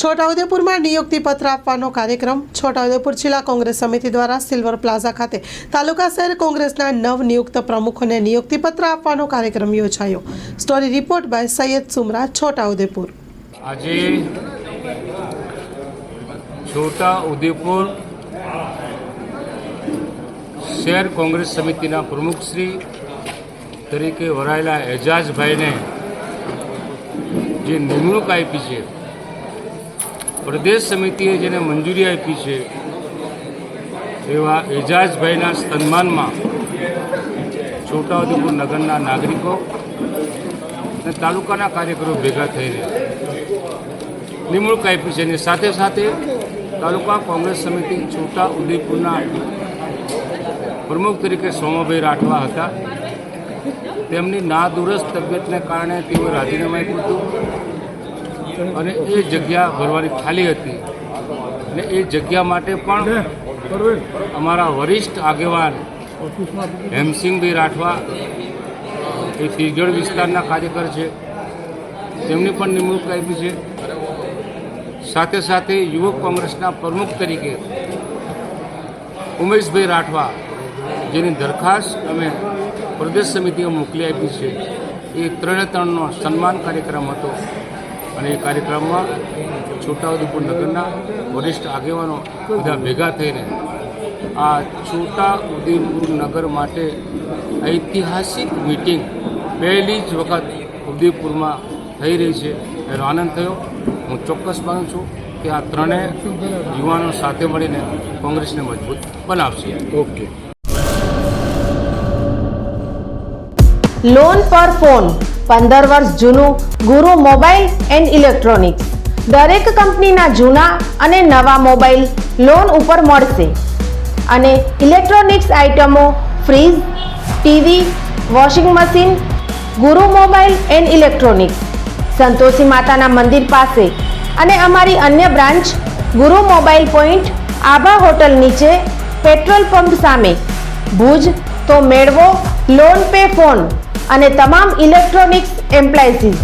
છોટાઉદેપુરમાં નિયુક્તિ પત્ર આપવાનો કાર્યક્રમ છોટાઉદેપુર જિલ્લા કોંગ્રેસ સમિતિ દ્વારા સિલ્વર પ્લાઝા ખાતે તાલુકા શહેર કોંગ્રેસના નવનિયુક્ત પ્રમુખોને નિયુક્તિ પત્ર આપવાનો કાર્યક્રમ યોજાયો। Story report by Syed Sumra, Chhota Udepur. આજે છોટાઉદેપુર શહેર કોંગ્રેસ સમિતિના પ્રમુખશ્રી તરીકે વરાયેલા એજાજભાઈને જે નિમણૂક આપી છે, પ્રદેશ સમિતિએ જેને મંજૂરી આપી છે, એવા એજાજભાઈના સન્માનમાં છોટાઉદેપુર નગરના નાગરિકો અને તાલુકાના કાર્યકરો ભેગા થઈને નિમણૂક આપી છે અને સાથે સાથે તાલુકા કોંગ્રેસ સમિતિ છોટાઉદેપુરના પ્રમુખ તરીકે સોમાભાઈ રાઠવા હતા। તેમની નાદુરસ્ત તબિયતને કારણે તેઓ રાજીનામું આપ્યું હતું અને એ જગ્યા ભરવાની ખાલી હતી અને એ જગ્યા માટે પણ અમારા વરિષ્ઠ આગેવાન હેમસિંહભાઈ રાઠવા એ તિરગઢ વિસ્તારના કાર્યકર છે, તેમની પણ નિમણૂક આપી છે। સાથે સાથે યુવક કોંગ્રેસના પ્રમુખ તરીકે ઉમેશભાઈ રાઠવા, જેની દરખાસ્ત અમે પ્રદેશ સમિતિએ મોકલી આપી છે, એ ત્રણનો સન્માન કાર્યક્રમ હતો અને એ કાર્યક્રમમાં છોટાઉદેપુર નગરના વરિષ્ઠ આગેવાનો બધા ભેગા થઈને આ છોટાઉદેપુર નગર માટે ઐતિહાસિક મિટિંગ પહેલી જ વખત ઉદેપુરમાં થઈ રહી છે એનો આનંદ થયો। હું ચોક્કસ માનું છું કે આ ત્રણેય યુવાનો સાથે મળીને કોંગ્રેસને મજબૂત બનાવશે। ઓકે। લોન પર ફોન 15 વર્ષ જૂનું ગુરુ મોબાઈલ એન્ડ ઇલેક્ટ્રોનિક્સ। દરેક કંપનીના જૂના અને નવા મોબાઈલ લોન ઉપર મળશે અને ઇલેક્ટ્રોનિક્સ આઇટમો ફ્રીજ, ટીવી, વોશિંગ મશીન। ગુરુ મોબાઈલ એન્ડ ઇલેક્ટ્રોનિક્સ સંતોષી માતાના મંદિર પાસે અને અમારી અન્ય બ્રાન્ચ ગુરુ મોબાઈલ પોઈન્ટ આભા હોટલ નીચે પેટ્રોલ પંપ સામે ભુજ। તો મેળવો લોન પે ફોન અને તમામ ઇલેક્ટ્રોનિક્સ એપ્લાયન્સીસ।